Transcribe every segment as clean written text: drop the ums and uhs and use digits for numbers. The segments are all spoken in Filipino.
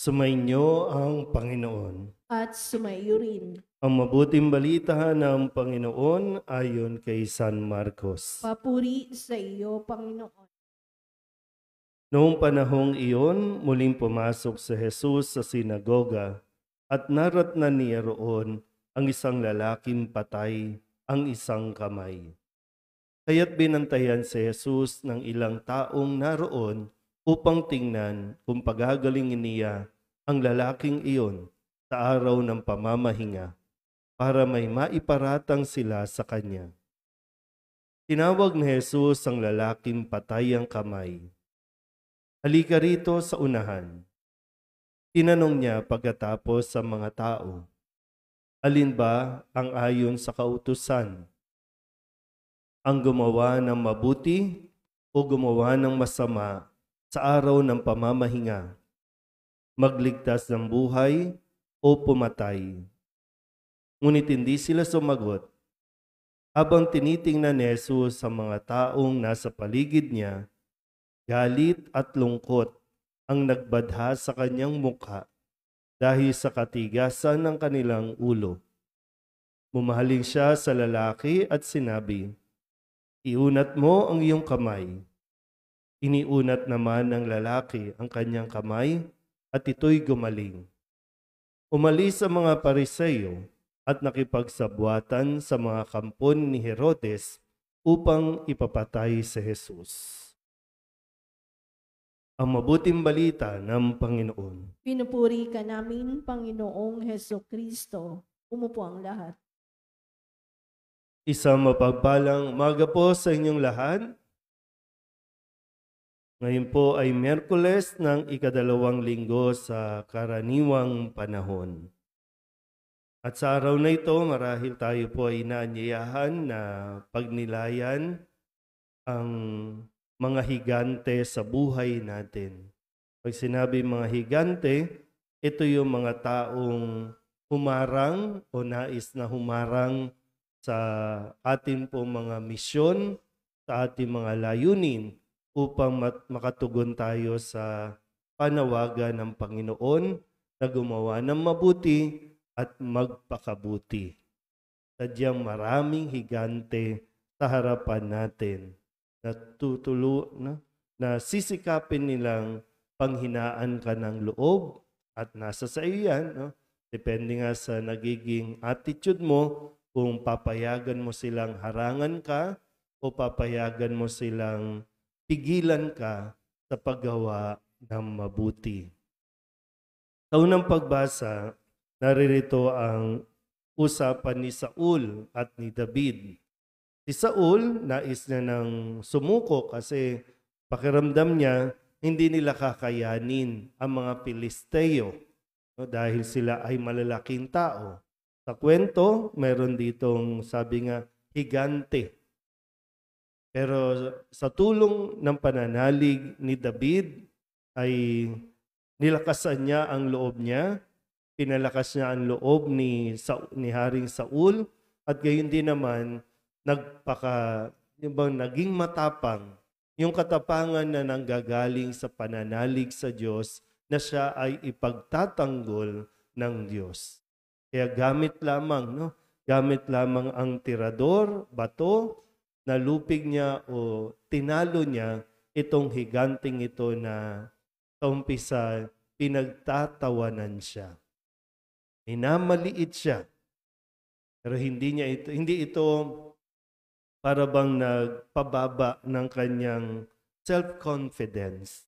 Sumainyo ang Panginoon. At sumayo rin. Ang mabuting balita ng Panginoon ayon kay San Marcos. Papuri sa iyo, Panginoon. Noong panahong iyon, muling pumasok si Jesus sa sinagoga at naratnan niya roon ang isang lalaking patay ang isang kamay. Kaya't binantayan si Jesus ng ilang taong naroon upang tingnan kung pagagalingin niya ang lalaking iyon sa araw ng pamamahinga para may maiparatang sila sa kanya. Tinawag ni Jesus ang lalaking patay ang kamay. Halika rito sa unahan. Tinanong niya pagkatapos sa mga tao, alin ba ang ayon sa kautusan? Ang gumawa ng mabuti o gumawa ng masama sa araw ng pamamahinga? Magligtas ng buhay o pumatay? Ngunit hindi sila sumagot. Habang tinitingnan ni Jesus sa mga taong nasa paligid niya, galit at lungkot ang nagbadha sa kanyang mukha dahil sa katigasan ng kanilang ulo. Bumahaling siya sa lalaki at sinabi, "Iunat mo ang iyong kamay." Iniunat naman ng lalaki ang kanyang kamay at ito'y gumaling. Umalis ang mga Pariseo at nakipagsabwatan sa mga kampon ni Herodes upang ipapatay si Jesus. Ang mabuting balita ng Panginoon. Pinupuri ka namin, Panginoong Hesukristo. Umupo ang lahat. Isang mapagpalang umaga po sa inyong lahat. Ngayon po ay Miyerkules ng ikadalawang linggo sa karaniwang panahon. At sa araw na ito, marahil tayo po ay inaanyayahan na pagnilayan ang mga higante sa buhay natin. Pag sinabi mga higante, ito yung mga taong humarang o nais na humarang sa ating po mga misyon, sa ating mga layunin upang makatugon tayo sa panawagan ng Panginoon na gumawa ng mabuti at magpakabuti. Sadyang maraming higante sa harapan natin na sisikapin nilang panghinaan ka ng loob at nasa sa iyo yan. No? Depende nga sa nagiging attitude mo kung papayagan mo silang harangan ka o papayagan mo silang pigilan ka sa paggawa ng mabuti. Sa unang pagbasa, naririto ang usapan ni Saul at ni David. Si Saul, nais niya ng sumuko kasi pakiramdam niya hindi nila kakayanin ang mga Pilisteo, no, dahil sila ay malalaking tao. Sa kwento, meron ditong sabi nga higante. Pero sa tulong ng pananalig ni David ay nilakasan niya ang loob niya, pinalakas niya ang loob ni Haring Saul at gayon din naman naging matapang yung katapangan na nanggagaling sa pananalig sa Diyos na siya ay ipagtatanggol ng Diyos. Kaya gamit lamang ang tirador, bato, nalupig niya o tinalo niya itong higanting ito na sa umpisa pinagtatawanan siya. Minamaliit siya. Pero hindi ito para bang nagpababa ng kanyang self-confidence.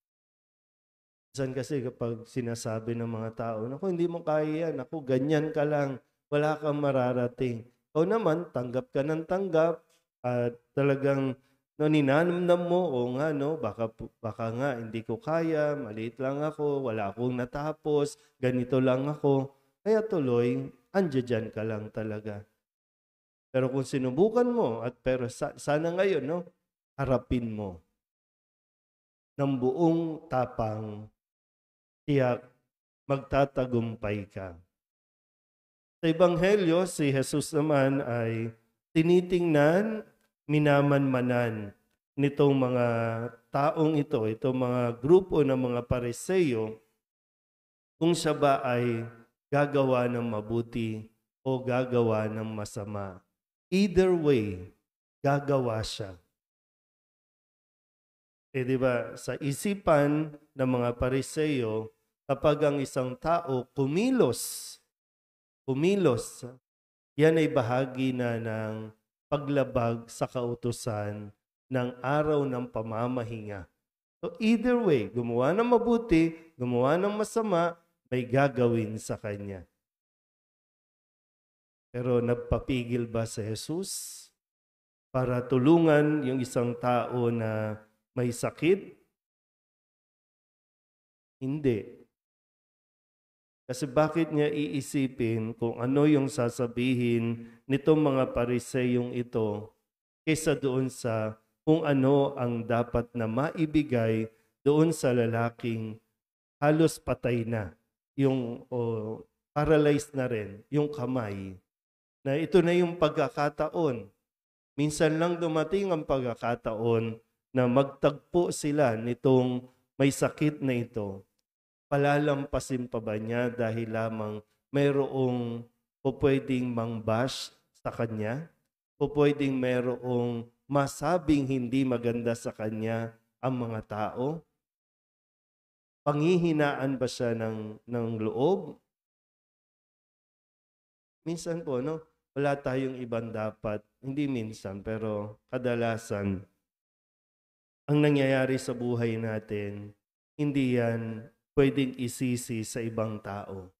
Minsan kasi kapag sinasabi ng mga tao, "Naku, hindi mo kaya yan. Naku, ganyan ka lang. Wala kang mararating." O naman, tanggap ka ng tanggap at talagang ninanamnam mo, o nga, no, baka nga hindi ko kaya, maliit lang ako, wala akong natapos, ganito lang ako. Kaya tuloy, andyan ka lang talaga. Pero kung sinubukan mo, sana ngayon, no, harapin mo ng buong tapang, tiyak magtatagumpay ka. Sa Ebanghelyo, si Jesus naman ay tinitingnan, minamanmanan nitong mga taong ito, itong mga grupo ng mga Pariseo kung siya ba ay gagawa ng mabuti o gagawa ng masama. Either way, gagawa siya. Di ba, sa isipan ng mga Pariseo, kapag ang isang tao kumilos, yan ay bahagi na ng paglabag sa kautusan ng araw ng pamamahinga. So either way, gumawa ng mabuti, gumawa ng masama, may gagawin sa kanya. Pero nagpapigil ba si Jesus para tulungan yung isang tao na may sakit? Hindi. Kasi bakit niya iisipin kung ano yung sasabihin nitong mga Pariseyong ito kaysa doon sa kung ano ang dapat na maibigay doon sa lalaking halos patay na, yung paralyzed na rin, yung kamay, na ito na yung pagkakataon. Minsan lang dumating ang pagkakataon na magtagpo sila nitong may sakit na ito. Palalampasin pa ba niya dahil lamang mayroong pwedeng mangbash sa kanya? O pwedeng mayroong masabing hindi maganda sa kanya ang mga tao? Panghihinaan ba siya ng loob? Minsan po, no? Wala tayong ibang dapat. Hindi minsan, pero kadalasan, ang nangyayari sa buhay natin, hindi yan pwedeng isisi sa ibang tao.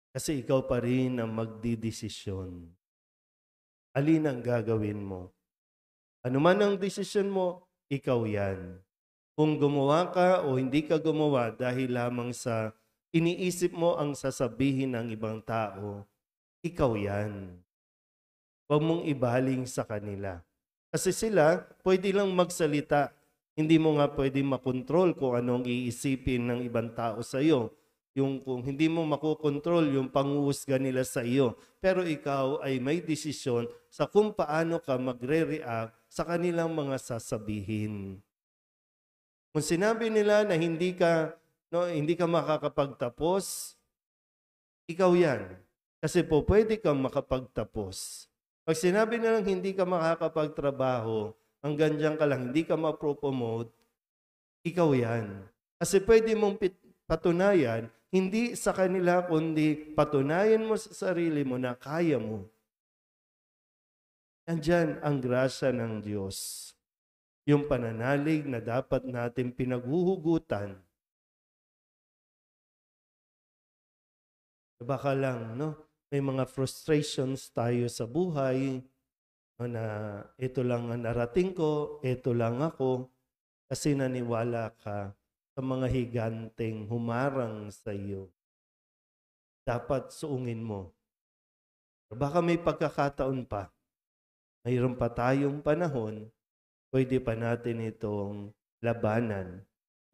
Kasi ikaw pa rin ang magdidesisyon. Alin ang gagawin mo? Ano man ang desisyon mo, ikaw yan. Kung gumawa ka o hindi ka gumawa dahil lamang sa iniisip mo ang sasabihin ng ibang tao, ikaw yan. Huwag mong ibaling sa kanila. Kasi sila, pwede lang magsalita. Hindi mo nga pwede makontrol kung anong iisipin ng ibang tao sa iyo. Kung hindi mo makokontrol yung panguhusga nila sa iyo. Pero ikaw ay may desisyon sa kung paano ka magre-react sa kanilang mga sasabihin. Kung sinabi nila na hindi ka makakapagtapos, ikaw yan. Kasi po pwede kang makapagtapos. Pag sinabi nilang hindi ka makakapagtrabaho, hanggang dyan ka lang, hindi ka ma-promote, ikaw yan. Kasi pwede mong patunayan, hindi sa kanila, kundi patunayan mo sa sarili mo na kaya mo. Nandyan ang grasya ng Diyos. Yung pananalig na dapat natin pinaghuhugutan. Baka lang, no? May mga frustrations tayo sa buhay, na ito lang ang narating ko, ito lang ako, kasi naniwala ka sa mga higanteng humarang sa iyo. Dapat suungin mo. Baka may pagkakataon pa, mayroon pa tayong panahon, pwede pa natin itong labanan.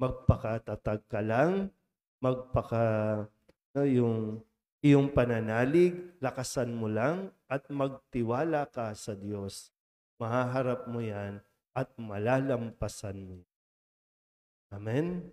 Magpakatatag ka lang, yung iyong pananalig, lakasan mo lang at magtiwala ka sa Diyos. Mahaharap mo yan at malalampasan mo. Amen?